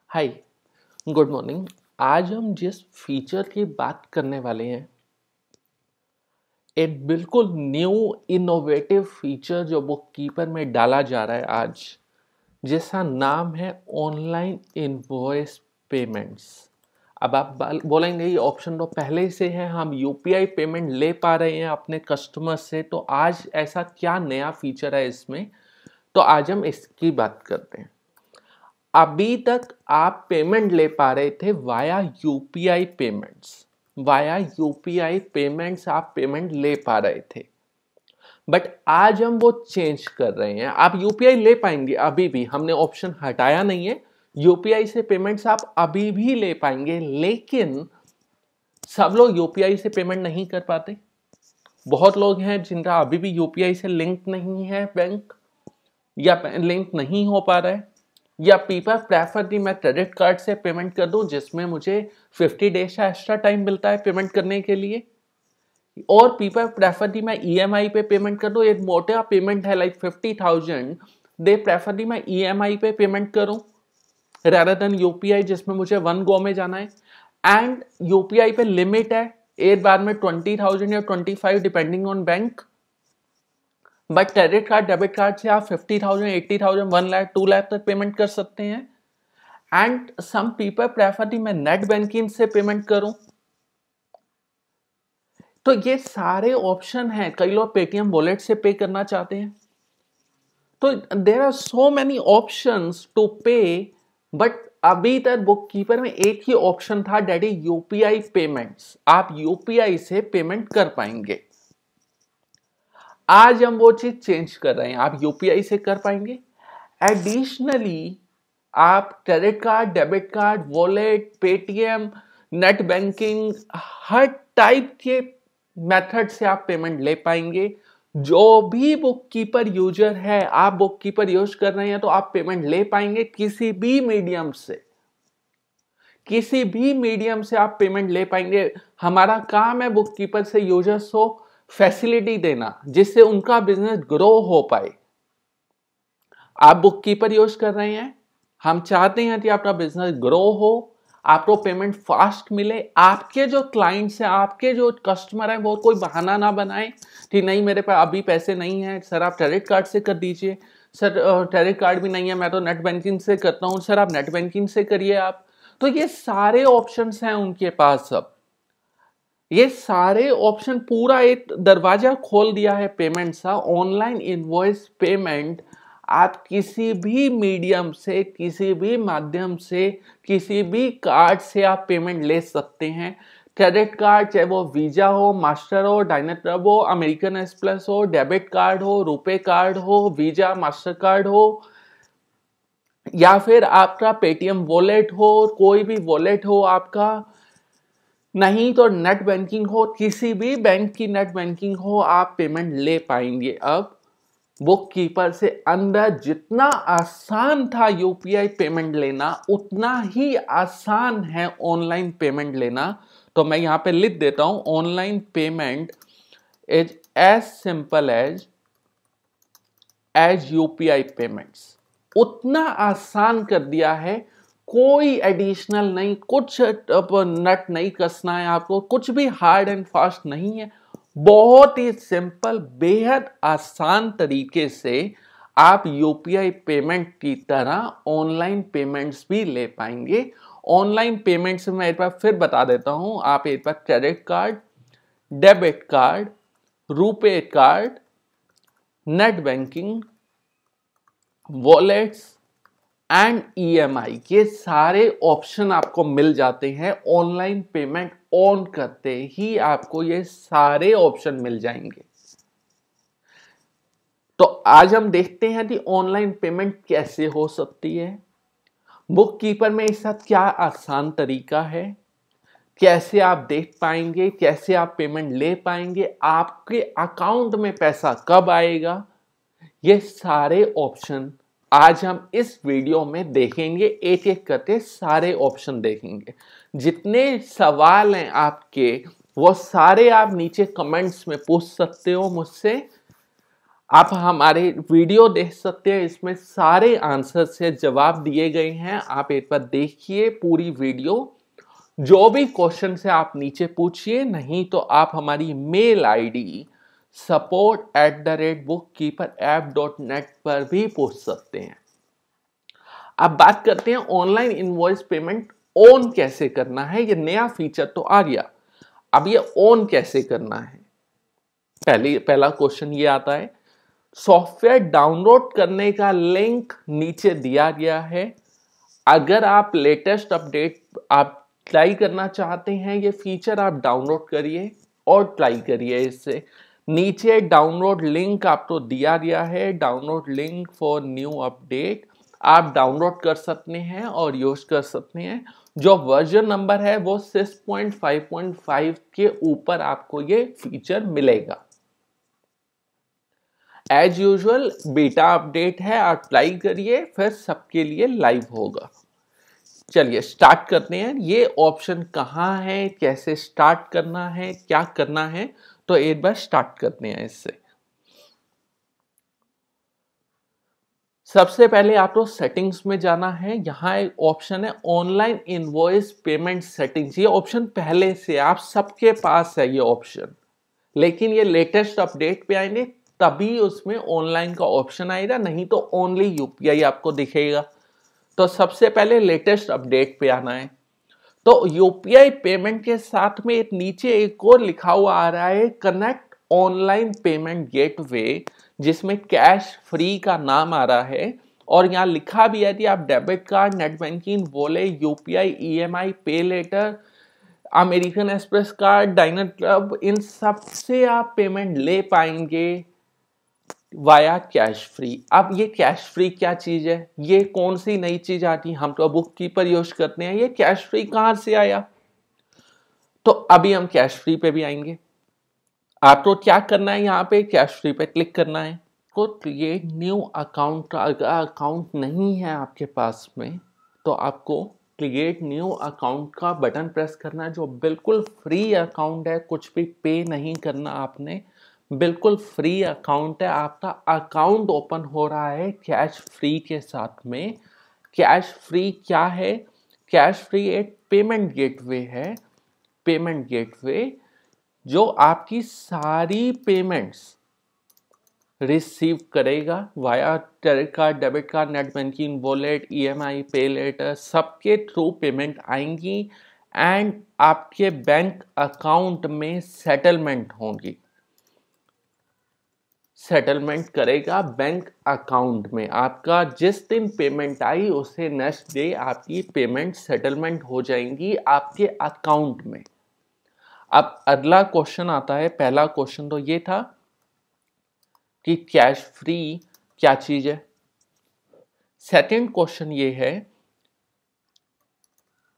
हाय, good morning. आज हम जिस फीचर की बात करने वाले हैं एक बिल्कुल न्यू इनोवेटिव फीचर जो बुक कीपर में डाला जा रहा है आज, जिसका नाम है ऑनलाइन इनवॉइस पेमेंट्स। अब आप बोलेंगे ये ऑप्शन तो पहले से है, हम यूपीआई पेमेंट ले पा रहे हैं अपने कस्टमर से, तो आज ऐसा क्या नया फीचर है इसमें, तो आज हम इसकी बात करते हैं। अभी तक आप पेमेंट ले पा रहे थे वाया यूपीआई पेमेंट्स आप पेमेंट ले पा रहे थे, बट आज हम वो चेंज कर रहे हैं। आप यूपीआई ले पाएंगे अभी भी, हमने ऑप्शन हटाया नहीं है। यूपीआई से पेमेंट्स आप अभी भी ले पाएंगे, लेकिन सब लोग यूपीआई से पेमेंट नहीं कर पाते। बहुत लोग हैं जिनका अभी भी यूपीआई से लिंक नहीं है बैंक, या लिंक नहीं हो पा रहा है, या पीपल प्रेफर कि मैं क्रेडिट कार्ड से पेमेंट कर दूं जिसमें मुझे 50 डेज का एक्स्ट्रा टाइम मिलता है पेमेंट करने के लिए, और पीपल प्रेफर कि मैं ईएमआई पे पेमेंट कर दूं। एक मोटा पेमेंट है लाइक 50,000, दे प्रेफर कि मैं ईएमआई पे पेमेंट करूं rather देन यूपीआई जिसमें मुझे वन गो में जाना है। एंड यूपीआई पे लिमिट है एक बार में 20,000 या 25 depending on bank, but credit card debit card से आप 50,000 80,000 1 लाख 2 लाख तक पेमेंट कर सकते हैं। एंड सम पीपल प्रेफर कि मैं नेट बैंकिंग से पेमेंट करूं। तो ये सारे ऑप्शन हैं। कई लोग पेटीएम वॉलेट से पे करना चाहते हैं, तो there are so many options to pay, but अभी तक बुक कीपर में एक ही ऑप्शन था, दैट इज यूपीआई पेमेंट्स। आप यूपीआई से पेमेंट कर पाएंगे। आज हम वो चीज चेंज कर रहे हैं, आप यूपीआई से कर पाएंगे। एडिशनली आप credit card, debit card, wallet, Paytm, net banking, हर टाइप के मेथड से आप पेमेंट ले पाएंगे। जो भी बुक कीपर यूजर है, आप बुक कीपर यूज कर रहे हैं तो आप पेमेंट ले पाएंगे किसी भी मीडियम से, किसी भी मीडियम से आप पेमेंट ले पाएंगे। हमारा काम है बुक कीपर से यूजर्स को फैसिलिटी देना जिससे उनका बिजनेस ग्रो हो पाए। आप बुक कीपर यूज कर रहे हैं, हम चाहते हैं कि आपका बिजनेस ग्रो हो, आपको पेमेंट फास्ट मिले। आपके जो क्लाइंट्स हैं, आपके जो कस्टमर हैं, वो कोई बहाना ना बनाए कि नहीं मेरे पास अभी पैसे नहीं है, सर आप क्रेडिट कार्ड से कर दीजिए, सर क्रेडिट कार्ड भी नहीं है, मैं तो नेट बैंकिंग से करता हूं, सर आप नेट बैंकिंग से करिए आप। तो ये सारे ऑप्शंस हैं उनके पास। सब ये सारे ऑप्शन पूरा एक दरवाजा खोल दिया है पेमेंट्स का, ऑनलाइन इनवॉइस पेमेंट। आप किसी भी मीडियम से, किसी भी माध्यम से, किसी भी कार्ड से आप पेमेंट ले सकते हैं। क्रेडिट कार्ड चाहे वो वीजा हो, मास्टर हो, डायनेट्रब हो, अमेरिकन एक्सप्रेस हो, डेबिट कार्ड हो, रुपे कार्ड हो, वीजा मास्टर कार्ड हो, या फिर आपका पेटीएम वॉलेट हो, कोई भी वॉलेट हो आपका, नहीं तो नेट बैंकिंग हो, किसी भी बैंक की नेट बैंकिंग हो, आप पेमेंट ले पाएंगे। अब बुक कीपर से अंदर जितना आसान था यूपीआई पेमेंट लेना, उतना ही आसान है ऑनलाइन पेमेंट लेना। तो मैं यहां पे लिख देता हूं, online payment is as simple as UPI payments. उतना आसान कर दिया है, कोई एडिशनल नहीं, कुछ नट नहीं कसना है आपको, कुछ भी हार्ड एंड फास्ट नहीं है। बहुत ही सिंपल, बेहद आसान तरीके से आप यूपीआई पेमेंट की तरह ऑनलाइन पेमेंट्स भी ले पाएंगे। ऑनलाइन पेमेंट्स में एक बार फिर बता देता हूं, आप एक बार credit card, debit card, RuPay card, net banking, wallets and EMI, ये सारे ऑप्शन आपको मिल जाते हैं। ऑनलाइन पेमेंट ऑन करते ही आपको ये सारे ऑप्शन मिल जाएंगे। तो आज हम देखते हैं कि ऑनलाइन पेमेंट कैसे हो सकती है, बुक कीपर में इसका क्या आसान तरीका है, कैसे आप देख पाएंगे, कैसे आप पेमेंट ले पाएंगे, आपके अकाउंट में पैसा कब आएगा, ये सारे ऑप्शन आज हम इस वीडियो में देखेंगे। एक एक करके सारे ऑप्शन देखेंगे। जितने सवाल हैं आपके, वो सारे आप नीचे कमेंट्स में पूछ सकते हो मुझसे। आप हमारे वीडियो देख सकते हैं, इसमें सारे आंसर से जवाब दिए गए हैं। आप एक बार देखिए पूरी वीडियो। जो भी क्वेश्चन से आप नीचे पूछिए, नहीं तो आप हमारी मेल आईडी support@bookkeeperapp.net पर भी पूछ सकते हैं। अब बात करते हैं ऑनलाइन इनवॉइस पेमेंट ऑन कैसे करना है। ये नया फीचर तो आ गया, अब ये ऑन कैसे करना है। पहला क्वेश्चन ये आता है, सॉफ्टवेयर डाउनलोड करने का लिंक नीचे दिया गया है। अगर आप लेटेस्ट अपडेट आप ट्राई करना चाहते हैं, ये फीचर आप डाउनलोड करिए और ट्राई करिए। इससे नीचे डाउनलोड लिंक आपको दिया गया है, download link for new update. आप डाउनलोड कर सकते हैं और यूज कर सकते हैं। जो वर्जन नंबर है वो 6.5.5 के ऊपर आपको ये फीचर मिलेगा। एज यूजुअल बीटा अपडेट है, आप ट्राई करिए, फिर सबके लिए लाइव होगा। चलिए स्टार्ट करते हैं। ये ऑप्शन कहाँ है, कैसे स्टार्ट करना है, क्या करना है, तो एक बार स्टार्ट करते हैं इससे। सबसे पहले आपको सेटिंग्स में जाना है। यहाँ एक ऑप्शन है ऑनलाइन इनवॉइस पेमेंट सेटिंग्स। ये ऑप्शन पहले से आप सबके पास है ये ऑप्शन, लेकिन ये लेटेस्ट अपडेट पे आएंगे तभी उसमें ऑनलाइन का ऑप्शन आएगा, नहीं तो ओनली यूपीआई आपको दिखेगा। तो सबसे पहले लेटेस्ट अपडेट पे आना है। तो यूपीआई पेमेंट के साथ में एक नीचे एक और लिखा हुआ आ रहा है कनेक्ट ऑनलाइन पेमेंट गेटवे, जिसमें कैश फ्री का नाम आ रहा है। और यहाँ लिखा भी है कि आप debit card, net banking, wallet, UPI, EMI, pay later, American Express card, Diner Club, इन सब से आप पेमेंट ले पाएंगे वाया कैश फ्री। अब ये कैश फ्री क्या चीज है, ये कौन सी नई चीज आती है, हम तो बुक कीपर यूज करते हैं, ये कैश फ्री कहां से आया। तो अभी हम कैश फ्री पे भी आएंगे। आपको क्या करना है, यहाँ पे कैश फ्री पे क्लिक करना है। तो क्रिएट न्यू अकाउंट, अगर अकाउंट नहीं है आपके पास में तो आपको क्रिएट न्यू अकाउंट का बटन प्रेस करना है, जो बिल्कुल फ्री अकाउंट है, कुछ भी पे नहीं करना आपने, बिल्कुल फ्री अकाउंट है। आपका अकाउंट ओपन हो रहा है कैश फ्री के साथ में। कैश फ्री क्या है, कैश फ्री एक पेमेंट गेटवे है, पेमेंट गेटवे जो आपकी सारी पेमेंट्स रिसीव करेगा via credit card, debit card, net banking, wallet, EMI, pay letter, सबके थ्रू पेमेंट आएंगी एंड आपके बैंक अकाउंट में सेटलमेंट होंगी। सेटलमेंट करेगा बैंक अकाउंट में। आपका जिस दिन पेमेंट आई उसे नेक्स्ट डे आपकी पेमेंट सेटलमेंट हो जाएंगी आपके अकाउंट में। अब अगला क्वेश्चन आता है। पहला क्वेश्चन तो ये था कि कैश फ्री क्या चीज है। सेकंड क्वेश्चन ये है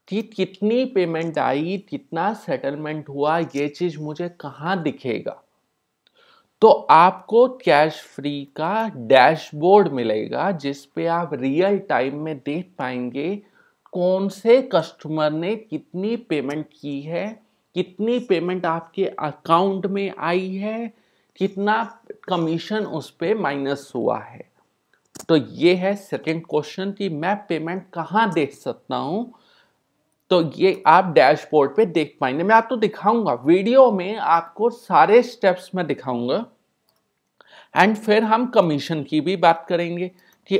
कि कितनी पेमेंट आई, कितना सेटलमेंट हुआ, ये चीज मुझे कहां दिखेगा। तो आपको कैश फ्री का डैशबोर्ड मिलेगा, जिस पे आप रियल टाइम में देख पाएंगे कौन से कस्टमर ने कितनी पेमेंट की है, कितनी पेमेंट आपके अकाउंट में आई है, कितना कमीशन उस पे माइनस हुआ है। तो ये है सेकंड क्वेश्चन कि मैं पेमेंट कहाँ देख सकता हूं। तो ये आप डैशबोर्ड पे देख पाएंगे। मैं आपको दिखाऊंगा वीडियो में, आपको सारे स्टेप्स में दिखाऊंगा एंड फिर हम कमीशन की भी बात करेंगे कि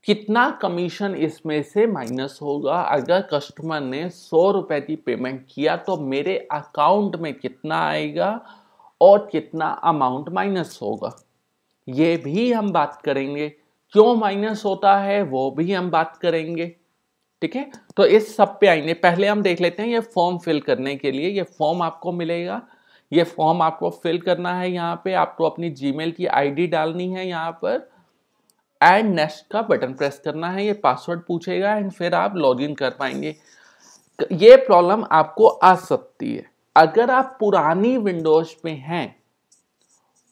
कितना कमीशन इसमें से माइनस होगा। अगर कस्टमर ने 100 रुपए की पेमेंट किया तो मेरे अकाउंट में कितना आएगा और कितना अमाउंट माइनस होगा, ये भी हम बात करेंगे। क्यों माइनस होता है वो भी हम बात करेंगे। ठीक है, तो इस सब पे आएंगे। पहले हम देख लेते हैं ये फॉर्म फिल करने के लिए। ये फॉर्म आपको मिलेगा, ये फॉर्म आपको फिल करना है। यहाँ पे आपको अपनी जीमेल की आईडी डालनी है, यहाँ पर एंड नेक्स्ट का बटन प्रेस करना है। ये पासवर्ड पूछेगा एंड फिर आप लॉगिन कर पाएंगे। ये प्रॉब्लम आपको आ सकती है अगर आप पुरानी विंडोज पे हैं,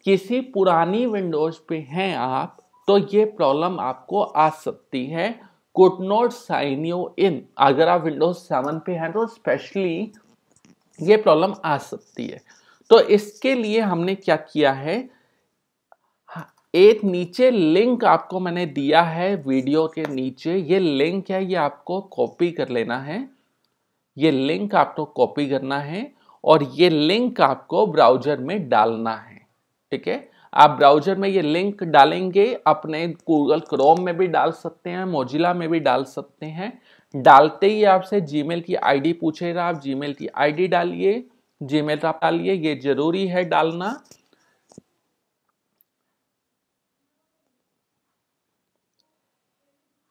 किसी पुरानी विंडोज पे हैं आप, तो ये प्रॉब्लम आपको आ सकती है। Could not sign you in. अगर आप विंडोज 7 पे हैं तो स्पेशली ये प्रॉब्लम आ सकती है। तो इसके लिए हमने क्या किया है, एक नीचे लिंक आपको मैंने दिया है वीडियो के नीचे, ये लिंक है, ये आपको कॉपी कर लेना है, ये लिंक आपको कॉपी करना है और ये लिंक आपको ब्राउजर में डालना है। ठीक है, आप ब्राउजर में ये लिंक डालेंगे, अपने गूगल क्रोम में भी डाल सकते हैं, मोजिला में भी डाल सकते हैं। डालते ही आपसे जीमेल की आईडी पूछेगा, आप जीमेल की आईडी डालिए, जीमेल आप डालिए, ये जरूरी है डालना।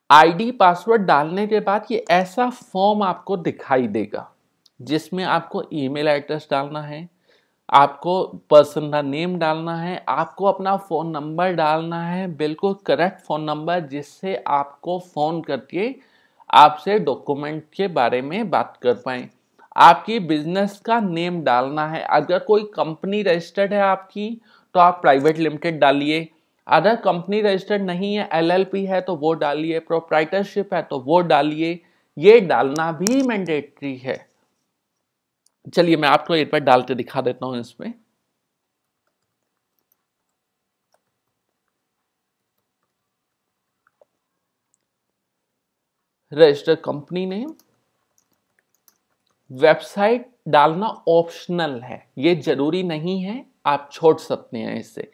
आईडी पासवर्ड डालने के बाद ये ऐसा फॉर्म आपको दिखाई देगा जिसमें आपको ईमेल एड्रेस डालना है, आपको पर्सन का नेम डालना है, आपको अपना फ़ोन नंबर डालना है, बिल्कुल करेक्ट फ़ोन नंबर जिससे आपको फ़ोन करके आपसे डॉक्यूमेंट के बारे में बात कर पाएँ। आपकी बिजनेस का नेम डालना है, अगर कोई कंपनी रजिस्टर्ड है आपकी तो आप प्राइवेट लिमिटेड डालिए, अगर कंपनी रजिस्टर्ड नहीं है, एलएलपी है तो वो डालिए, प्रोप्राइटरशिप है तो वो डालिए, ये डालना भी मैंडेटरी है। चलिए मैं आपको एक बार डाल के दिखा देता हूं इसमें। रजिस्टर कंपनी नेम, वेबसाइट डालना ऑप्शनल है, ये जरूरी नहीं है, आप छोड़ सकते हैं इससे।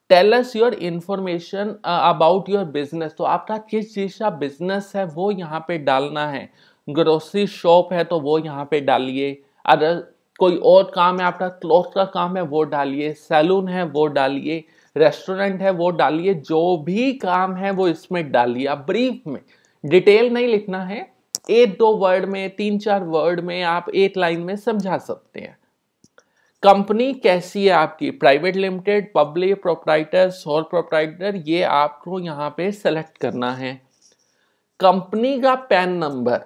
Tell us your information about your business, तो आपका किस चीज का बिजनेस है वो यहाँ पे डालना है। ग्रोसरी शॉप है तो वो यहाँ पे डालिए, अगर कोई और काम है आपका, क्लॉथ का काम है वो डालिए, सैलून है वो डालिए, रेस्टोरेंट है वो डालिए, जो भी काम है वो इसमें डालिए। आप ब्रीफ में, डिटेल नहीं लिखना है, एक दो वर्ड में, तीन चार वर्ड में आप एक लाइन में समझा सकते हैं। कंपनी कैसी है आपकी, private limited, public, proprietor, sole proprietor, ये आपको यहाँ पे सेलेक्ट करना है। कंपनी का पैन नंबर,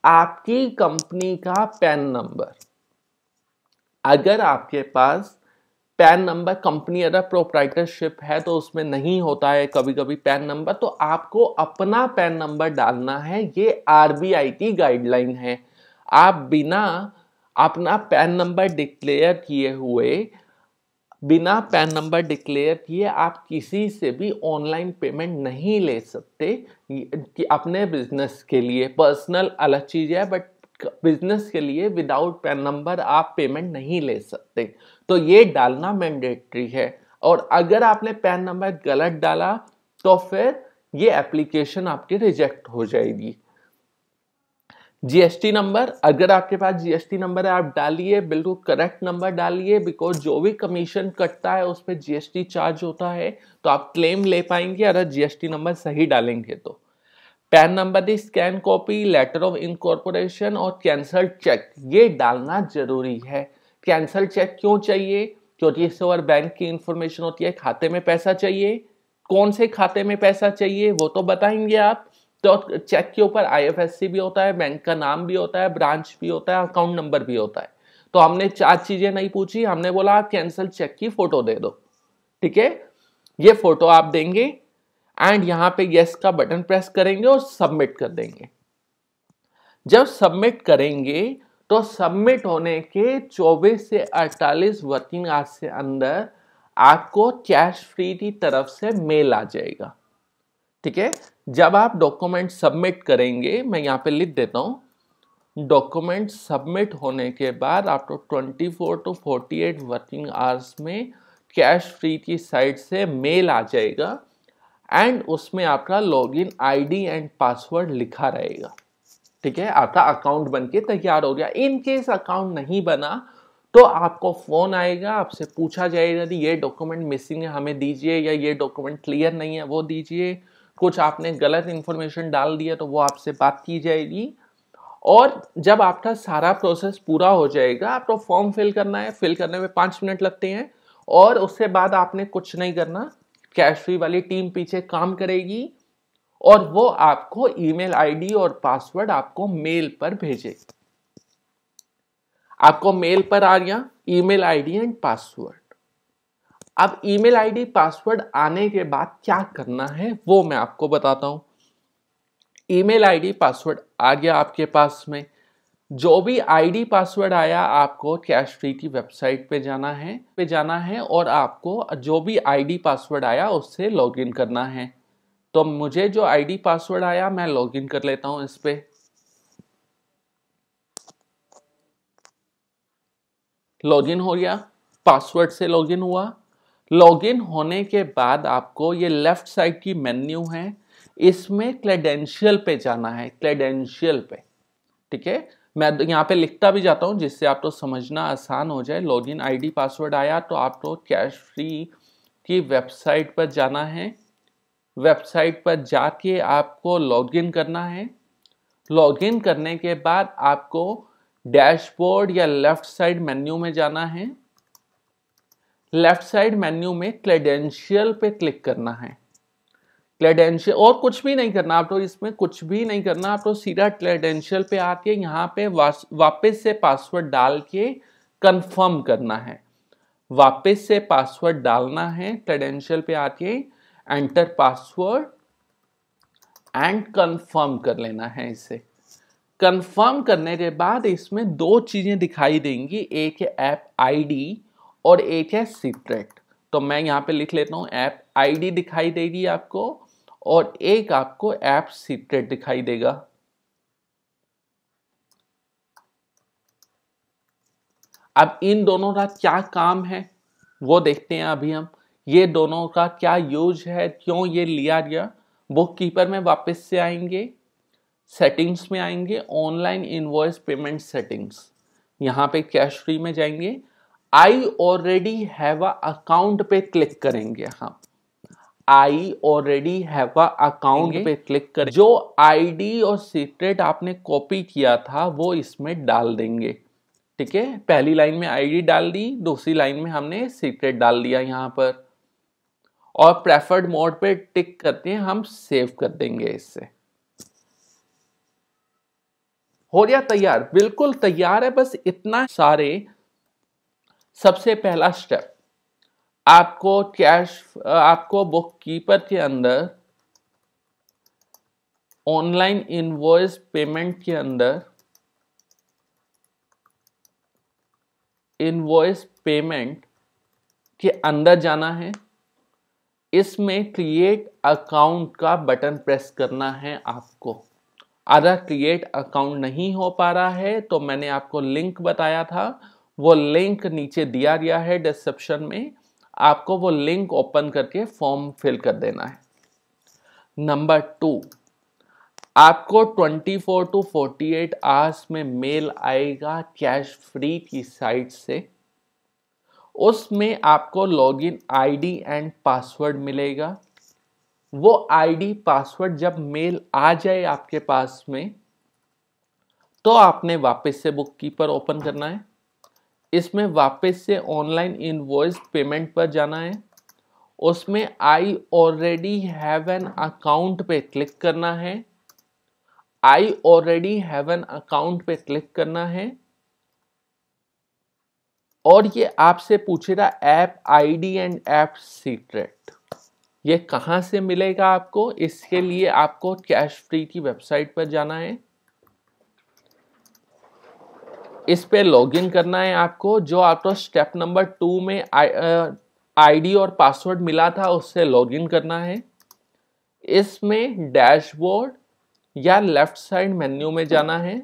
आपकी कंपनी का पैन नंबर, अगर आपके पास पैन नंबर, कंपनी अगर प्रोप्राइटरशिप है तो उसमें नहीं होता है कभी कभी पैन नंबर, तो आपको अपना पैन नंबर डालना है। ये आरबीआई की गाइडलाइन है। आप बिना अपना पैन नंबर डिक्लेयर किए हुए, बिना पैन नंबर डिक्लेयर किए आप किसी से भी ऑनलाइन पेमेंट नहीं ले सकते कि अपने बिजनेस के लिए। पर्सनल अलग चीज है, बट बिजनेस के लिए विदाउट पैन नंबर आप पेमेंट नहीं ले सकते, तो ये डालना मैंडेटरी है। और अगर आपने पैन नंबर गलत डाला तो फिर ये एप्लीकेशन आपकी रिजेक्ट हो जाएगी। जीएसटी नंबर, अगर आपके पास जीएसटी नंबर है आप डालिए, बिल्कुल करेक्ट नंबर डालिए, बिकॉज जो भी कमीशन कटता है उस पर जीएसटी चार्ज होता है, तो आप क्लेम ले पाएंगे अगर जीएसटी नंबर सही डालेंगे तो। PAN number the scan copy, letter of incorporation और कैंसल चेक, ये डालना जरूरी है। कैंसल चेक क्यों चाहिए, क्योंकि इससे और बैंक की इंफॉर्मेशन होती है, खाते में पैसा चाहिए, कौन से खाते में पैसा चाहिए वो तो बताएंगे आप। तो चेक के ऊपर आईएफएससी भी होता है, बैंक का नाम भी होता है, ब्रांच भी होता है, अकाउंट नंबर भी होता है। तो हमने चार चीजें नहीं पूछी, हमने बोला आप कैंसल चेक की फोटो दे दो। ठीक है, ये फोटो आप देंगे एंड यहाँ पे यस का बटन प्रेस करेंगे और सबमिट कर देंगे। जब सबमिट करेंगे तो सबमिट होने के 24 से 48 वर्किंग आवर्स से अंदर आपको कैश फ्री की तरफ से मेल आ जाएगा। ठीक है, जब आप डॉक्यूमेंट सबमिट करेंगे, मैं यहाँ पे लिख देता हूँ, डॉक्यूमेंट सबमिट होने के बाद आपको 24 to 48 वर्किंग आवर्स में कैश फ्री की साइट से मेल आ जाएगा एंड उसमें आपका लॉगिन आईडी एंड पासवर्ड लिखा रहेगा। ठीक है, आपका अकाउंट बनके तैयार हो गया। इन केस अकाउंट नहीं बना तो आपको फोन आएगा, आपसे पूछा जाएगा कि ये डॉक्यूमेंट मिसिंग है हमें दीजिए, या ये डॉक्यूमेंट क्लियर नहीं है वो दीजिए, कुछ आपने गलत इंफॉर्मेशन डाल दिया तो वो आपसे बात की जाएगी। और जब आपका सारा प्रोसेस पूरा हो जाएगा, आपको फॉर्म फिल करना है, फिल करने में 5 मिनट लगते हैं और उसके बाद आपने कुछ नहीं करना, कैश फ्री वाली टीम पीछे काम करेगी और वो आपको ईमेल आईडी और पासवर्ड आपको मेल पर भेजेगी। आपको मेल पर आ गया ईमेल आईडी एंड पासवर्ड। अब ईमेल आईडी पासवर्ड आने के बाद क्या करना है वो मैं आपको बताता हूं। ईमेल आईडी पासवर्ड आ गया आपके पास में, जो भी आईडी पासवर्ड आया आपको कैश फ्री की वेबसाइट पे जाना है और आपको जो भी आईडी पासवर्ड आया उससे लॉगिन करना है। तो मुझे जो आईडी पासवर्ड आया मैं लॉगिन कर लेता हूं इस पे। लॉगिन हो गया, पासवर्ड से लॉगिन हुआ। लॉगिन होने के बाद आपको ये लेफ्ट साइड की मेन्यू है, इसमें क्रेडेंशियल पे जाना है, क्रेडेंशियल पे। ठीक है, मैं यहाँ पे लिखता भी जाता हूँ जिससे आपको समझना आसान हो जाए। लॉगिन आईडी पासवर्ड आया तो आपको कैश फ्री की वेबसाइट पर जाना है। वेबसाइट पर जाके आपको लॉगिन करना है। लॉगिन करने के बाद आपको डैशबोर्ड या लेफ्ट साइड मेन्यू में जाना है। लेफ्ट साइड मेन्यू में क्रेडेंशियल पे क्लिक करना है। क्रेडेंशियल और कुछ भी नहीं करना, आप तो इसमें कुछ भी नहीं करना, आप तो सीधा क्रेडेंशियल पे आके यहाँ पे वापस से पासवर्ड डाल के कंफर्म करना है। वापस से पासवर्ड डालना है, क्रेडेंशियल पे आके एंटर पासवर्ड एंड कंफर्म कर लेना है इसे। कंफर्म करने के बाद इसमें दो चीजें दिखाई देंगी, एक है ऐप आईडी और एक है सीक्रेट। तो मैं यहाँ पे लिख लेता हूँ ऐप आईडी दिखाई देगी आपको और एक आपको ऐप सीक्रेट दिखाई देगा। अब इन दोनों का क्या काम है वो देखते हैं अभी हम। ये दोनों का क्या यूज है, क्यों ये लिया गया। बुक कीपर में वापस से आएंगे, सेटिंग्स में आएंगे, ऑनलाइन इनवॉइस पेमेंट सेटिंग्स, यहाँ पे कैश फ्री में जाएंगे। I already have a account पे क्लिक करेंगे। हाँ, I already have a account पे क्लिक करें। जो आईडी और सीक्रेट आपने कॉपी किया था वो इसमें डाल देंगे। ठीक है, पहली लाइन में आईडी डाल दी, दूसरी लाइन में हमने सीक्रेट डाल दिया यहाँ पर, और प्रेफर्ड मोड पे टिक करते हैं हम, सेव कर देंगे। इससे हो गया तैयार, बिल्कुल तैयार है। बस इतना सारे। सबसे पहला स्टेप, आपको बुक कीपर के अंदर ऑनलाइन इनवॉइस पेमेंट के अंदर इनवॉइस पेमेंट के अंदर जाना है। इसमें क्रिएट अकाउंट का बटन प्रेस करना है आपको। अगर क्रिएट अकाउंट नहीं हो पा रहा है तो मैंने आपको लिंक बताया था, वो लिंक नीचे दिया गया है डिस्क्रिप्शन में, आपको वो लिंक ओपन करके फॉर्म फिल कर देना है। नंबर 2, आपको 24 टू 48 आवर्स में मेल आएगा कैश फ्री की साइट से। उसमें आपको लॉगिन आईडी एंड पासवर्ड मिलेगा। वो आईडी पासवर्ड जब मेल आ जाए आपके पास में तो आपने वापस से बुक कीपर ओपन करना है। इसमें वापस से ऑनलाइन इनवॉइस पेमेंट पर जाना है। उसमें I already have an account पे क्लिक करना है। I already have an account पे क्लिक करना है और ये आपसे पूछेगा app ID and app secret, ये कहां से मिलेगा आपको। इसके लिए आपको कैश फ्री की वेबसाइट पर जाना है, इस पे लॉगिन करना है आपको। जो आपको स्टेप नंबर 2 में आईडी और पासवर्ड मिला था उससे लॉगिन करना है। इसमें डैशबोर्ड या लेफ्ट साइड मेन्यू में जाना है।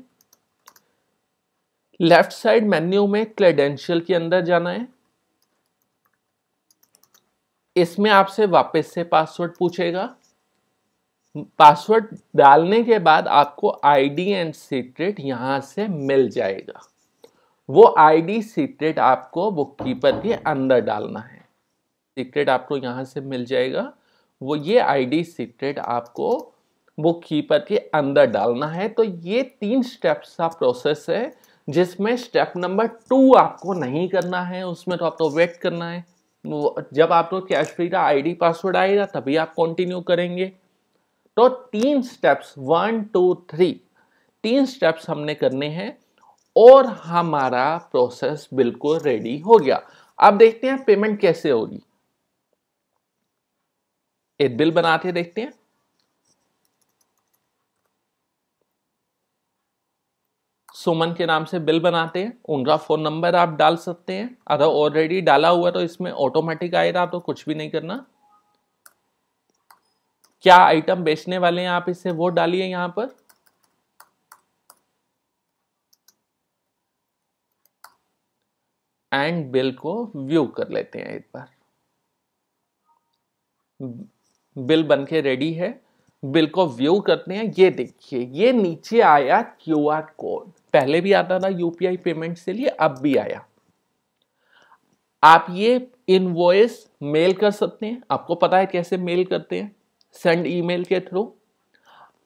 लेफ्ट साइड मेन्यू में क्रेडेंशियल के अंदर जाना है। इसमें आपसे वापस से पासवर्ड पूछेगा। पासवर्ड डालने के बाद आपको आईडी एंड सीक्रेट यहां से मिल जाएगा। वो आईडी सीक्रेट आपको बुक कीपर के अंदर डालना है। सीक्रेट आपको यहां से मिल जाएगा, वो ये आईडी सीक्रेट आपको बुक कीपर के अंदर डालना है। तो ये 3 स्टेप्स का प्रोसेस है, जिसमें स्टेप नंबर 2 आपको नहीं करना है, उसमें तो आपको वेट करना है। जब आपको कैश फ्री का आईडी पासवर्ड आएगा तभी आप कंटिन्यू करेंगे। तो 3 स्टेप्स 1 2 3 3 स्टेप्स हमने करने हैं और हमारा प्रोसेस बिल्कुल रेडी हो गया। अब देखते हैं पेमेंट कैसे होगी। एक बिल बनाते देखते हैं। सुमन के नाम से बिल बनाते हैं, उनका फोन नंबर आप डाल सकते हैं। अगर ऑलरेडी डाला हुआ तो इसमें ऑटोमेटिक आएगा, तो कुछ भी नहीं करना। क्या आइटम बेचने वाले हैं आप इसे वो डालिए यहां पर। एंड बिल को व्यू कर लेते हैं एक बार। बिल बनके रेडी है, बिल को व्यू करते हैं। ये देखिए, ये नीचे आया क्यूआर कोड। पहले भी आता था यूपीआई पेमेंट से लिए, अब भी आया। आप ये इनवॉइस मेल कर सकते हैं, आपको पता है कैसे मेल करते हैं, सेंड ईमेल के थ्रू।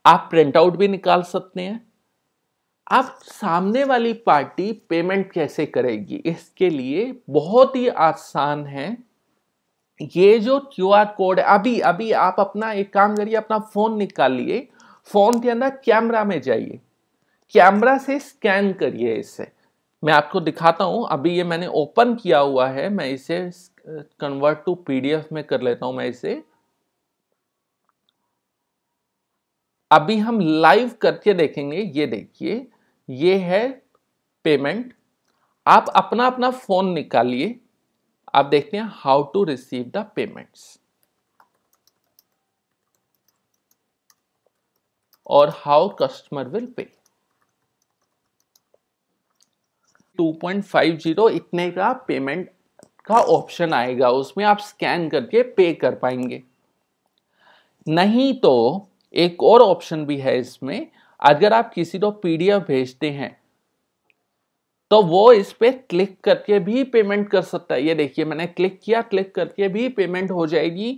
आप प्रिंट आउट भी निकाल सकते हैं। आप सामने वाली पार्टी पेमेंट कैसे करेगी, इसके लिए बहुत ही आसान है। ये जो क्यूआर कोड है, अभी अभी आप अपना एक काम करिए, अपना फोन निकालिए, फोन के अंदर कैमरा में जाइए, कैमरा से स्कैन करिए इसे। मैं आपको दिखाता हूं, अभी ये मैंने ओपन किया हुआ है, मैं इसे कन्वर्ट टू पीडीएफ में कर लेता हूं मैं इसे। अभी हम लाइव करके देखेंगे। ये देखिए, ये है पेमेंट। आप अपना अपना फोन निकालिए, आप देखते हैं how to receive the payments और हाउ कस्टमर विल पे। 2.50 इतने का पेमेंट का ऑप्शन आएगा, उसमें आप स्कैन करके पे कर पाएंगे। नहीं तो एक और ऑप्शन भी है इसमें, अगर आप किसी को पीडीएफ भेजते हैं तो वो इस पे क्लिक करके भी पेमेंट कर सकता है। ये देखिए, मैंने क्लिक किया, क्लिक करके भी पेमेंट हो जाएगी।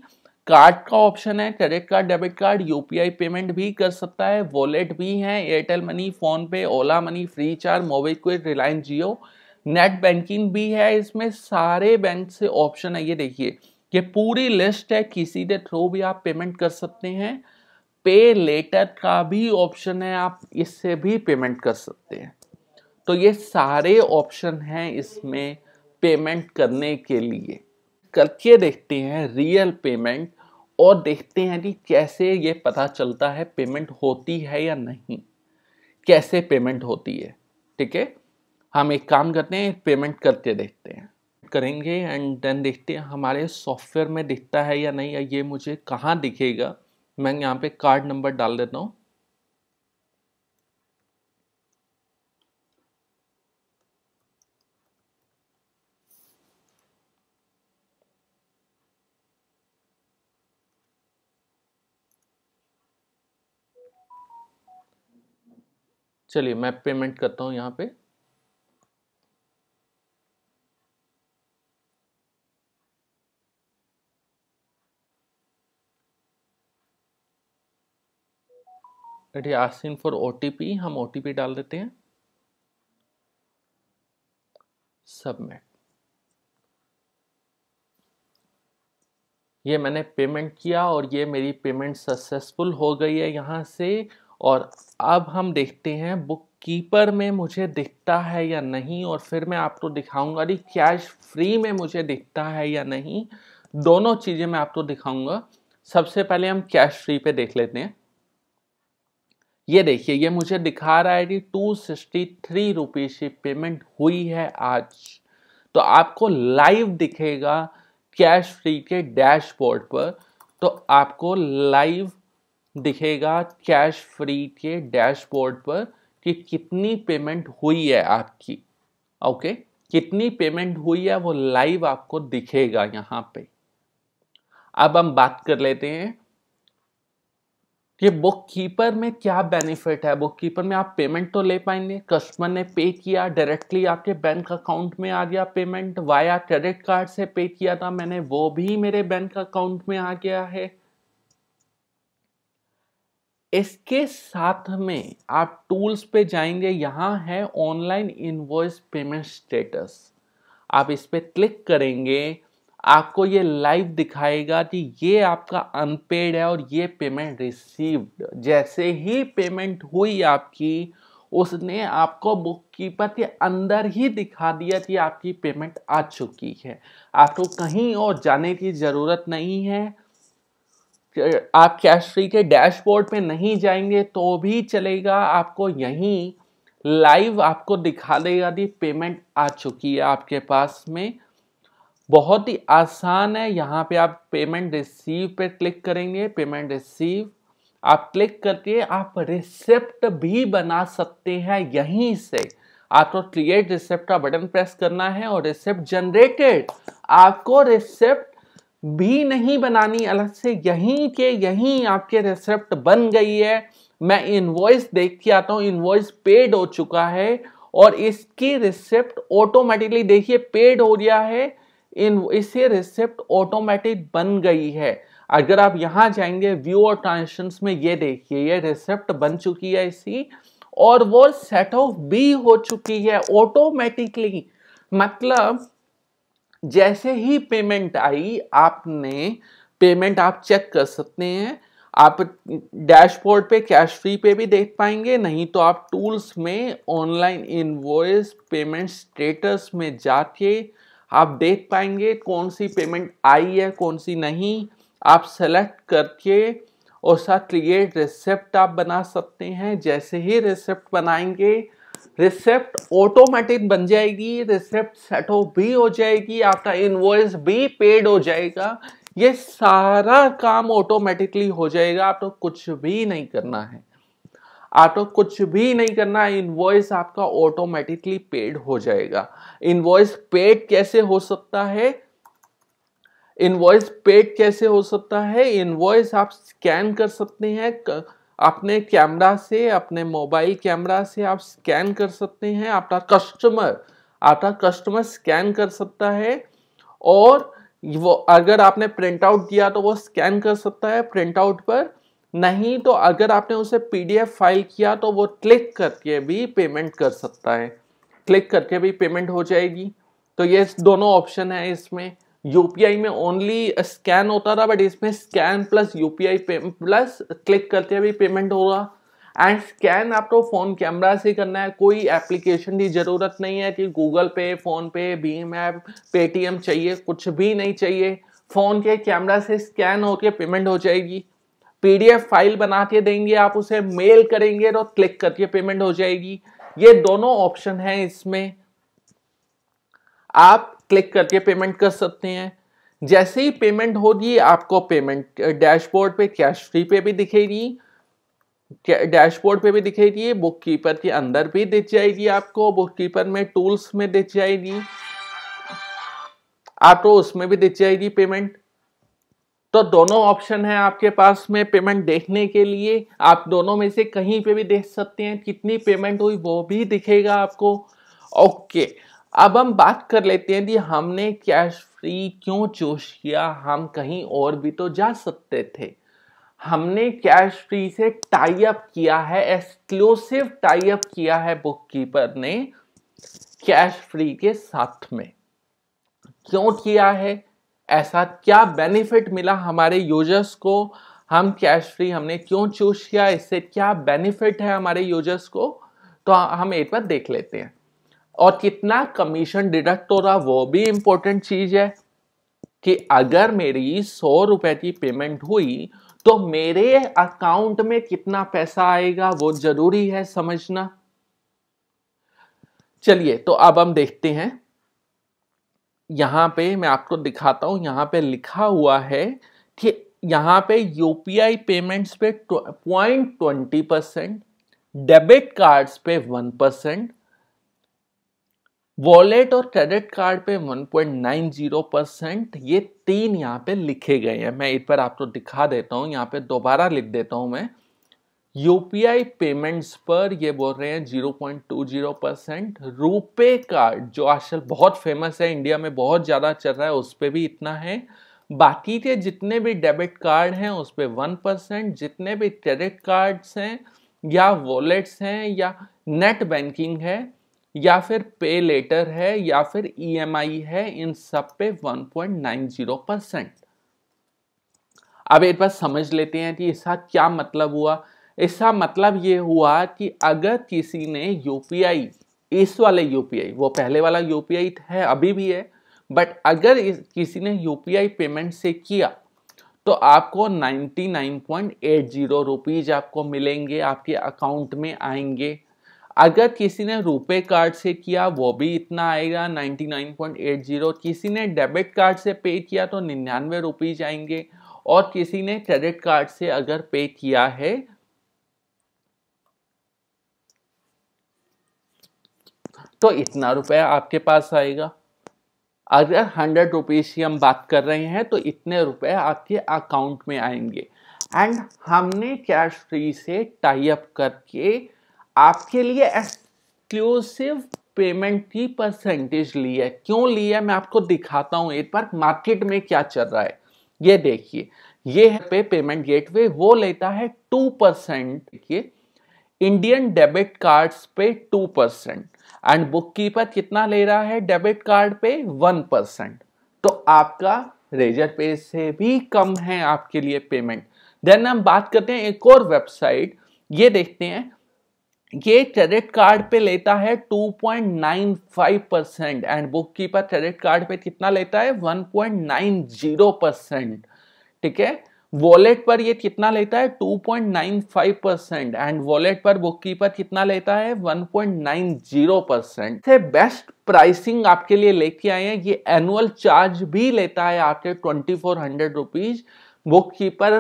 कार्ड का ऑप्शन है, credit card, debit card, UPI payment भी कर सकता है, वॉलेट भी है, Airtel money, PhonePe, Ola money, Freecharge, MobiKwik, Reliance Jio, net banking भी है। इसमें सारे बैंक से ऑप्शन है। ये देखिए, ये पूरी लिस्ट है, किसी के थ्रू भी आप पेमेंट कर सकते हैं। पे लेटर का भी ऑप्शन है, आप इससे भी पेमेंट कर सकते हैं। तो ये सारे ऑप्शन हैं इसमें पेमेंट करने के लिए। करके देखते हैं रियल पेमेंट और देखते हैं कि कैसे ये पता चलता है पेमेंट होती है या नहीं, कैसे पेमेंट होती है। ठीक है, हम एक काम करते हैं, पेमेंट करके देखते हैं, करेंगे एंड देन देखते हैं हमारे सॉफ्टवेयर में दिखता है या नहीं, या ये मुझे कहाँ दिखेगा। मैं यहाँ पे कार्ड नंबर डाल देता हूँ। चलिए मैं पेमेंट करता हूँ यहाँ पे। It is asking for OTP, हम ओटीपी डाल देते हैं, सबमिट। ये मैंने पेमेंट किया और ये मेरी पेमेंट सक्सेसफुल हो गई है यहाँ से। और अब हम देखते हैं बुक कीपर में मुझे दिखता है या नहीं, और फिर मैं आपको दिखाऊंगा कि कैश फ्री में मुझे दिखता है या नहीं। दोनों चीजें मैं आपको दिखाऊंगा। सबसे पहले हम कैश फ्री पे देख लेते हैं। ये देखिए, ये मुझे दिखा रहा है कि 263 रुपीज की पेमेंट हुई है आज। तो आपको लाइव दिखेगा कैश फ्री के डैशबोर्ड पर। तो आपको लाइव दिखेगा कैश फ्री के डैशबोर्ड पर कि कितनी पेमेंट हुई है आपकी। ओके, कितनी पेमेंट हुई है वो लाइव आपको दिखेगा यहाँ पे। अब हम बात कर लेते हैं कि बुक कीपर में क्या बेनिफिट है। बुक कीपर में आप पेमेंट तो ले पाएंगे, कस्टमर ने पे किया, डायरेक्टली आपके बैंक अकाउंट में आ गया पेमेंट, वाया क्रेडिट कार्ड से पे किया था मैंने, वो भी मेरे बैंक अकाउंट में आ गया है। इसके साथ में आप टूल्स पे जाएंगे, यहाँ है ऑनलाइन इनवॉइस पेमेंट स्टेटस। आप इस पे क्लिक करेंगे, आपको ये लाइव दिखाएगा कि ये आपका अनपेड है और ये पेमेंट रिसीव्ड। जैसे ही पेमेंट हुई आपकी, उसने आपको बुक कीपर के अंदर ही दिखा दिया कि आपकी पेमेंट आ चुकी है। आपको कहीं और जाने की जरूरत नहीं है। आप कैश फ्री के डैशबोर्ड पे नहीं जाएंगे तो भी चलेगा, आपको यहीं लाइव आपको दिखा देगा कि पेमेंट आ चुकी है आपके पास में। बहुत ही आसान है। यहाँ पे आप पेमेंट रिसीव पे क्लिक करेंगे, पेमेंट रिसीव आप क्लिक करके आप रिसिप्ट भी बना सकते हैं यहीं से। आपको क्रिएट रिसिप्ट का बटन प्रेस करना है और रिसिप्ट जनरेटेड। आपको रिसिप्ट भी नहीं बनानी अलग से, यहीं के यहीं आपके रिसिप्ट बन गई है। मैं इनवॉइस देख के आता हूँ, इनवॉइस पेड हो चुका है और इसकी रिसिप्ट ऑटोमेटिकली देखिए पेड हो गया है। इसे रिसिप्ट ऑटोमेटिक बन गई है। अगर आप यहां जाएंगे व्यू और ट्रांजेक्शंस में, ये देखिए ये रिसिप्ट बन चुकी है इसी, और वो सेट ऑफ भी हो चुकी है ऑटोमेटिकली। मतलब जैसे ही पेमेंट आई, आपने पेमेंट आप चेक कर सकते हैं। आप डैशबोर्ड पे कैश फ्री पे भी देख पाएंगे, नहीं तो आप टूल्स में ऑनलाइन इनवॉइस पेमेंट स्टेटस में जाके आप देख पाएंगे कौन सी पेमेंट आई है कौन सी नहीं। आप सेलेक्ट करके और साथ क्रिएट रिसिप्ट आप बना सकते हैं। जैसे ही रिसिप्ट बनाएंगे, रिसिप्ट ऑटोमेटिक बन जाएगी, रिसिप्ट सेट ऑफ भी हो जाएगी, आपका इनवॉइस भी पेड हो जाएगा। ये सारा काम ऑटोमेटिकली हो जाएगा, आपको कुछ भी नहीं करना है। आपको कुछ भी नहीं करना है, इनवॉइस आपका ऑटोमेटिकली पेड हो जाएगा। इनवॉइस पेड कैसे हो सकता है? इनवॉइस पेड कैसे हो सकता है? इनवॉइस आप स्कैन कर सकते हैं अपने कैमरा से, अपने मोबाइल कैमरा से आप स्कैन कर सकते हैं। आपका कस्टमर स्कैन कर सकता है, और वो अगर आपने प्रिंट आउट दिया तो वो स्कैन कर सकता है प्रिंट आउट पर, नहीं तो अगर आपने उसे पीडीएफ फाइल किया तो वो क्लिक करके भी पेमेंट कर सकता है। क्लिक करके भी पेमेंट हो जाएगी। तो ये दोनों ऑप्शन है इसमें। यूपीआई में ओनली स्कैन होता था, बट इसमें scan plus UPI plus click करके भी पेमेंट होगा। एंड स्कैन आपको फोन कैमरा से करना है, कोई एप्लीकेशन की जरूरत नहीं है कि गूगल पे, फोन पे, भीम ऐप, पेटीएम चाहिए, कुछ भी नहीं चाहिए। फोन के कैमरा से स्कैन होके पेमेंट हो जाएगी। पीडीएफ फाइल बना के देंगे, आप उसे मेल करेंगे तो क्लिक करके पेमेंट हो जाएगी। ये दोनों ऑप्शन है इसमें, आप क्लिक करके पेमेंट कर सकते हैं। जैसे ही पेमेंट होगी आपको पेमेंट डैशबोर्ड पे कैश फ्री पे भी दिखेगी, डैशबोर्ड पे भी दिखेगी, बुक कीपर के अंदर भी दिख जाएगी, आपको बुक कीपर में टूल्स में दिख जाएगी, आपको उसमें भी दिख जाएगी पेमेंट। तो दोनों ऑप्शन है आपके पास में पेमेंट देखने के लिए। आप दोनों में से कहीं पे भी देख सकते हैं, कितनी पेमेंट हुई वो भी दिखेगा आपको। ओके, अब हम बात कर लेते हैं कि हमने कैश फ्री क्यों चूज किया। हम कहीं और भी तो जा सकते थे। हमने कैश फ्री से टाई अप किया है, एक्सक्लूसिव टाई अप किया है बुक कीपर ने कैश फ्री के साथ में। क्यों किया है, ऐसा क्या बेनिफिट मिला हमारे यूजर्स को, हम कैश फ्री हमने क्यों चूज किया, इससे क्या बेनिफिट है हमारे यूजर्स को, तो हम एक बार देख लेते हैं। और कितना कमीशन डिडक्ट हो रहा वो भी इंपॉर्टेंट चीज है, कि अगर मेरी 100 रुपए की पेमेंट हुई तो मेरे अकाउंट में कितना पैसा आएगा वो जरूरी है समझना। चलिए तो अब हम देखते हैं। यहां पे मैं आपको दिखाता हूं, यहां पे लिखा हुआ है कि यहां पे यूपीआई पेमेंट्स पे 0.20%, डेबिट कार्ड्स पे 1%, वॉलेट और क्रेडिट कार्ड पे 1.90%। ये तीन यहाँ पे लिखे गए हैं। मैं एक बार आपको दिखा देता हूं, यहाँ पे दोबारा लिख देता हूं मैं। यूपीआई पेमेंट्स पर ये बोल रहे हैं 0.20%। रुपे कार्ड जो आजकल बहुत फेमस है, इंडिया में बहुत ज्यादा चल रहा है, उस पर भी इतना है। बाकी के जितने भी डेबिट कार्ड हैं उस पर 1%, जितने भी क्रेडिट कार्ड्स हैं या वॉलेट्स हैं या नेट बैंकिंग है या फिर पे लेटर है या फिर ईएमआई है, इन सब पे 1.90%। अब एक बार समझ लेते हैं कि इसका क्या मतलब हुआ। इसका मतलब ये हुआ कि अगर किसी ने यूपीआई, इस वाले यूपीआई, वो पहले वाला यूपीआई है अभी भी है, बट अगर किसी ने यूपीआई पेमेंट से किया तो आपको 99.80 रुपीज आपको मिलेंगे, आपके अकाउंट में आएंगे। अगर किसी ने रुपे कार्ड से किया वो भी इतना आएगा 99.80। किसी ने डेबिट कार्ड से पे किया तो 99 रुपीज आएंगे, और किसी ने क्रेडिट कार्ड से अगर पे किया है तो इतना रुपया आपके पास आएगा। अगर 100 रुपीज की हम बात कर रहे हैं तो इतने रुपए आपके अकाउंट में आएंगे। एंड हमने कैश फ्री से टाई अप करके आपके लिए एक्सक्लूसिव पेमेंट की परसेंटेज ली है। क्यों ली है मैं आपको दिखाता हूं एक बार मार्केट में क्या चल रहा है। ये देखिए, ये है पे पेमेंट गेटवे, वो लेता है 2%। देखिए, इंडियन डेबिट कार्ड्स पे 2% एंड बुक कीपर कितना ले रहा है डेबिट कार्ड पे 1%। तो आपका रेजर पे से भी कम है आपके लिए पेमेंट। देन हम बात करते हैं एक और वेबसाइट, ये देखते हैं, ये क्रेडिट कार्ड पे लेता है 2.95% and book keeper credit card पे कितना लेता है 1.90%। ठीक है, वॉलेट पर ये कितना लेता है 2.95% एंड वॉलेट पर बुक कीपर कितना लेता है 1.90%। से बेस्ट प्राइसिंग आपके लिए लेके आए हैं। ये एनुअल चार्ज भी लेता है आपके 2400 रुपीज। बुक कीपर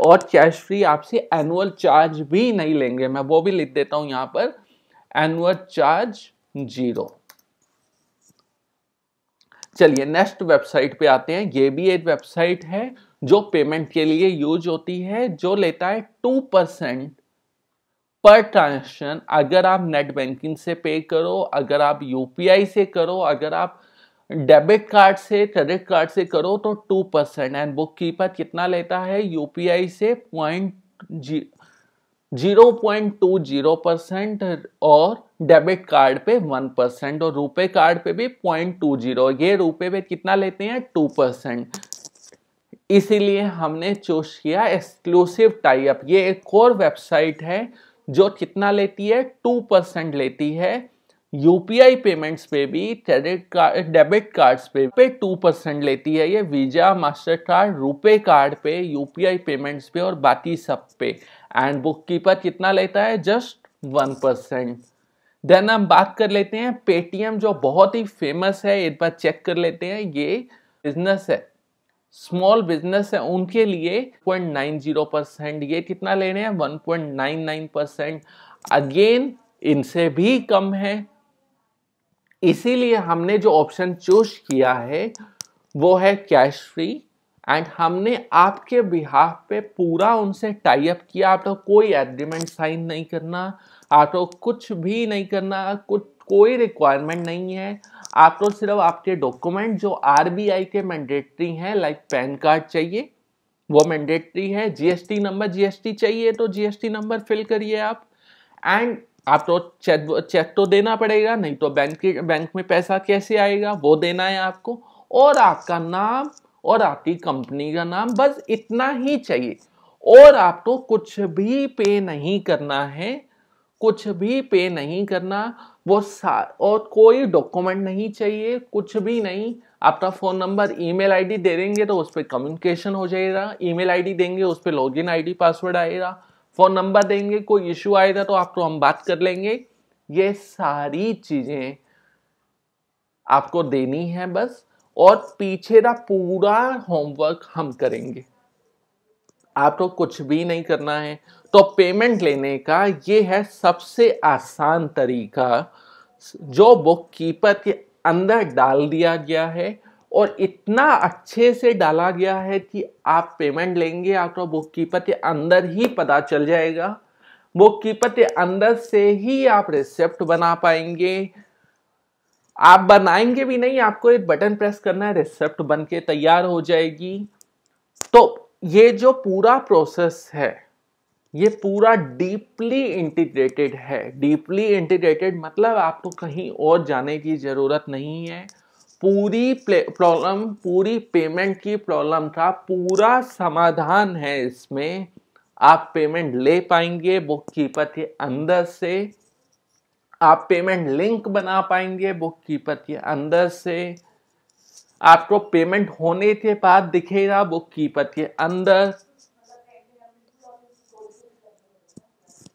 और कैश फ्री आपसे एनुअल चार्ज भी नहीं लेंगे, मैं वो भी लिख देता हूं यहां पर, एनुअल चार्ज 0। चलिए नेक्स्ट वेबसाइट पे आते हैं। ये भी एक वेबसाइट है जो पेमेंट के लिए यूज होती है, जो लेता है 2% पर ट्रांजेक्शन। अगर आप नेट बैंकिंग से पे करो, अगर आप यूपीआई से करो, अगर आप डेबिट कार्ड से क्रेडिट कार्ड से करो तो 2%। एंड बुक कीपर कितना लेता है यूपीआई से 0.20% और डेबिट कार्ड पे 1% और रुपए कार्ड पे भी 0.20। ये रुपए पे कितना लेते हैं 2%। इसीलिए हमने चूज किया एक्सक्लूसिव टाई अप। ये एक और वेबसाइट है जो कितना लेती है 2% लेती है। यूपीआई पेमेंट्स पे भी, क्रेडिट कार्ड डेबिट कार्ड्स पे 2% लेती है। ये visa, master card, RuPay card पे, यूपीआई पेमेंट्स पे और बाकी सब पे। एंड बुक कीपर कितना लेता है जस्ट 1%। देन हम बात कर लेते हैं पेटीएम, जो बहुत ही फेमस है, एक बार चेक कर लेते हैं। ये बिजनेस है, स्मॉल बिजनेस है, उनके लिए 0.90%। ये कितना ले रहे हैं 1.99%। अगेन इनसे भी कम है। इसीलिए हमने जो ऑप्शन चूज किया है वो है कैश फ्री। एंड हमने आपके बिहाफ पे पूरा उनसे टाई अप किया। आपको कोई एग्रीमेंट साइन नहीं करना, आपको कुछ भी नहीं करना, कुछ कोई रिक्वायरमेंट नहीं है। आपको सिर्फ आपके डॉक्यूमेंट जो आरबीआई के मैंडेटरी हैं, लाइक पैन कार्ड चाहिए, वो मैंडेटरी है। जीएसटी नंबर, जीएसटी चाहिए तो जीएसटी नंबर फिल करिए आप। एंड आप तो चेक तो देना पड़ेगा, नहीं तो बैंक में पैसा कैसे आएगा, वो देना है आपको। और आपका नाम और आपकी कंपनी का नाम, बस इतना ही चाहिए। और आपको कुछ भी पे नहीं करना है, कुछ भी पे नहीं करना। और कोई डॉक्यूमेंट नहीं चाहिए, कुछ भी नहीं। आपका फोन नंबर, ईमेल आईडी दे देंगे तो उस पर कम्युनिकेशन हो जाएगा। ईमेल आईडी देंगे, उस पर लॉगिन आईडी पासवर्ड आएगा। फोन नंबर देंगे, कोई इश्यू आएगा तो आपको हम बात कर लेंगे। ये सारी चीजें आपको देनी है बस, और पीछे का पूरा होमवर्क हम करेंगे। आपको कुछ भी नहीं करना है। तो पेमेंट लेने का ये है सबसे आसान तरीका, जो बुक कीपर के अंदर डाल दिया गया है, और इतना अच्छे से डाला गया है कि आप पेमेंट लेंगे आपको बुक कीपर के अंदर ही पता चल जाएगा। बुक कीपर के अंदर से ही आप रिसिप्ट बना पाएंगे। आप बनाएंगे भी नहीं, आपको एक बटन प्रेस करना है, रिसिप्ट बन के तैयार हो जाएगी। तो ये जो पूरा प्रोसेस है, ये पूरा डीपली इंटीग्रेटेड है। डीपली इंटीग्रेटेड मतलब आपको कहीं और जाने की जरूरत नहीं है। पूरी प्रॉब्लम, पूरी पेमेंट की प्रॉब्लम का पूरा समाधान है इसमें। आप पेमेंट ले पाएंगे बुक कीपर के अंदर से, आप पेमेंट लिंक बना पाएंगे बुक कीपर के अंदर से, आपको पेमेंट होने के बाद दिखेगा बुक कीपर के अंदर।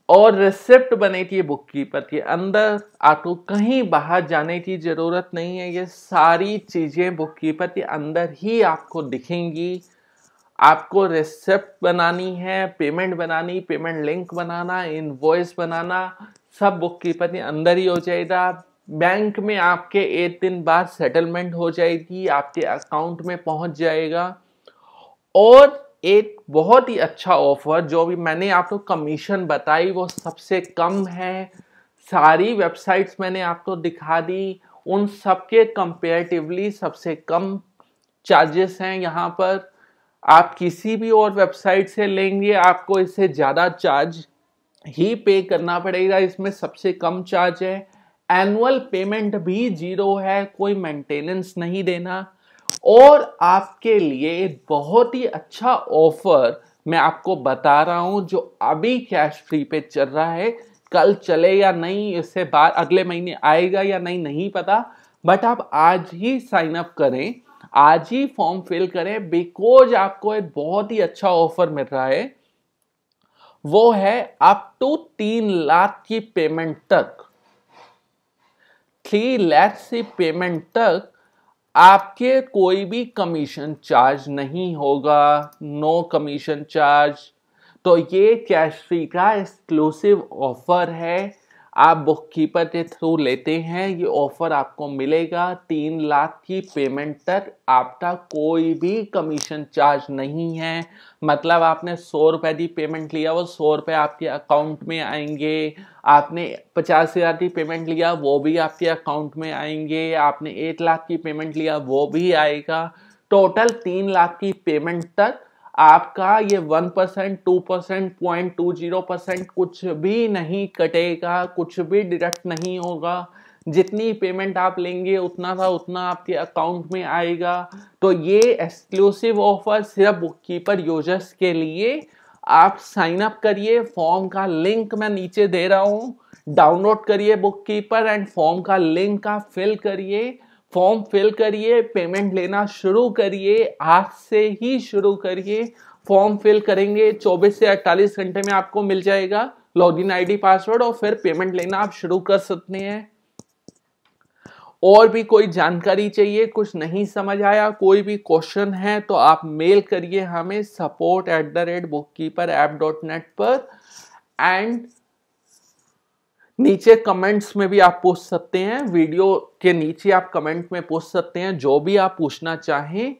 और रिसिप्ट बनी थी बुक कीपर के अंदर, आपको कहीं बाहर जाने की ज़रूरत नहीं है। ये सारी चीज़ें बुक कीपर के अंदर ही आपको दिखेंगी। आपको रिसिप्ट बनानी है, पेमेंट बनानी, पेमेंट लिंक बनाना, इनवॉइस बनाना, सब बुक कीपर के अंदर ही हो जाएगा। बैंक में आपके 1 दिन बाद सेटलमेंट हो जाएगी, आपके अकाउंट में पहुंच जाएगा। और एक बहुत ही अच्छा ऑफर जो भी मैंने आपको कमीशन बताई वो सबसे कम है। सारी वेबसाइट्स मैंने आपको दिखा दी, उन सबके कंपेरेटिवली सबसे कम चार्जेस हैं यहाँ पर। आप किसी भी और वेबसाइट से लेंगे आपको इससे ज़्यादा चार्ज ही पे करना पड़ेगा। इसमें सबसे कम चार्ज है, एनुअल पेमेंट भी 0 है, कोई मेंटेनेंस नहीं देना। और आपके लिए बहुत ही अच्छा ऑफर मैं आपको बता रहा हूं जो अभी कैश फ्री पे चल रहा है। कल चले या नहीं, इससे बाद अगले महीने आएगा या नहीं नहीं पता, बट आप आज ही साइन अप करें, आज ही फॉर्म फिल करें, बिकॉज आपको एक बहुत ही अच्छा ऑफर मिल रहा है। वो है अप टू 3 लाख की पेमेंट तक, 3 लाख से पेमेंट तक आपके कोई भी कमीशन चार्ज नहीं होगा, नो कमीशन चार्ज। तो ये कैश फ्री का एक्सक्लूसिव ऑफर है। आप बुक कीपर के थ्रू लेते हैं, ये ऑफर आपको मिलेगा 3 लाख की पेमेंट तक, आपका कोई भी कमीशन चार्ज नहीं है। मतलब आपने 100 रुपए की पेमेंट लिया, वो 100 रुपए आपके अकाउंट में आएंगे। आपने 50,000 की पेमेंट लिया, वो भी आपके अकाउंट में आएंगे। आपने 1 लाख की पेमेंट लिया, वो भी आएगा। टोटल 3 लाख की पेमेंट तक आपका ये 1%, 2%, 0.20% कुछ भी नहीं कटेगा, कुछ भी डिडक्ट नहीं होगा। जितनी पेमेंट आप लेंगे उतना था उतना आपके अकाउंट में आएगा। तो ये एक्सक्लूसिव ऑफर सिर्फ बुक कीपर यूजर्स के लिए। आप साइन अप करिए, फॉर्म का लिंक मैं नीचे दे रहा हूँ, डाउनलोड करिए बुक कीपर एंड फॉर्म का लिंक आप फिल करिए। फॉर्म फिल करिए, पेमेंट लेना शुरू करिए, आज से ही शुरू करिए। फॉर्म फिल करेंगे 24 से 48 घंटे में आपको मिल जाएगा लॉगिन आईडी पासवर्ड, और फिर पेमेंट लेना आप शुरू कर सकते हैं। और भी कोई जानकारी चाहिए, कुछ नहीं समझ आया, कोई भी क्वेश्चन है तो आप मेल करिए हमें support@bookkeeperapp.net पर। एंड नीचे कमेंट्स में भी आप पूछ सकते हैं, वीडियो के नीचे आप कमेंट में पूछ सकते हैं जो भी आप पूछना चाहें।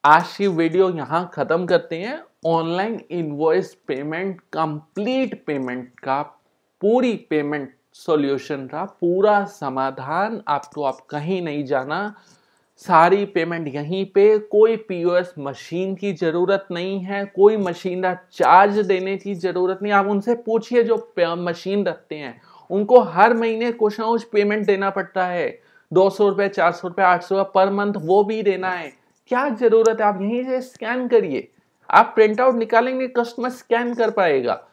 आज की वीडियो यहां खत्म करते हैं। Online invoice payment, complete payment का, पूरी पेमेंट सॉल्यूशन का पूरा समाधान, आपको आप कहीं नहीं जाना, सारी पेमेंट यहीं पे। कोई पीओएस मशीन की जरूरत नहीं है, कोई मशीन का चार्ज देने की जरूरत नहीं। आप उनसे पूछिए जो मशीन रखते हैं, उनको हर महीने कुछ ना कुछ पेमेंट देना पड़ता है, 200 रुपए, 400 रुपए, 800 रुपए पर मंथ, वो भी देना है। क्या जरूरत है, आप यहीं से स्कैन करिए, आप प्रिंट आउट निकालेंगे, कस्टमर स्कैन कर पाएगा,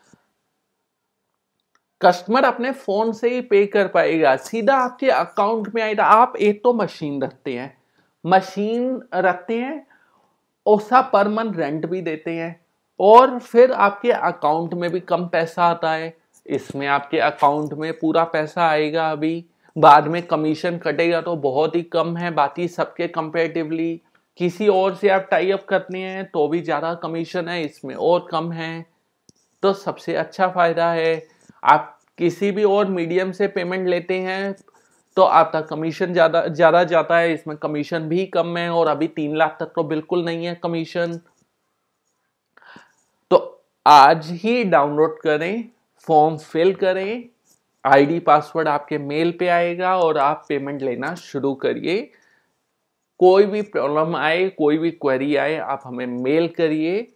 कस्टमर अपने फोन से ही पे कर पाएगा, सीधा आपके अकाउंट में आएगा। आप एक तो मशीन रखते हैं, उसका पर मंथ रेंट भी देते हैं, और फिर आपके अकाउंट में भी कम पैसा आता है। इसमें आपके अकाउंट में पूरा पैसा आएगा, अभी बाद में कमीशन कटेगा तो बहुत ही कम है बाकी सबके कंपेरेटिवली। किसी और से आप टाई अप करते हैं तो भी ज़्यादा कमीशन है, इसमें और कम है, तो सबसे अच्छा फायदा है। आप किसी भी और मीडियम से पेमेंट लेते हैं तो आपका कमीशन ज़्यादा जाता है, इसमें कमीशन भी कम है, और अभी 3 लाख तक तो बिल्कुल नहीं है कमीशन। तो आज ही डाउनलोड करें, फॉर्म फिल करें, आईडी पासवर्ड आपके मेल पे आएगा और आप पेमेंट लेना शुरू करिए। कोई भी प्रॉब्लम आए, कोई भी क्वेरी आए, आप हमें मेल करिए।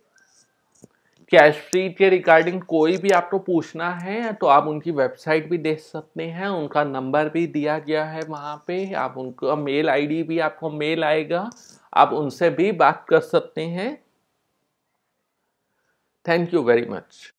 कैश फ्री के रिगार्डिंग कोई भी आपको पूछना है तो आप उनकी वेबसाइट भी देख सकते हैं, उनका नंबर भी दिया गया है वहाँ पे। आप उनका मेल आईडी भी आपको मेल आएगा, आप उनसे भी बात कर सकते हैं। Thank you very much.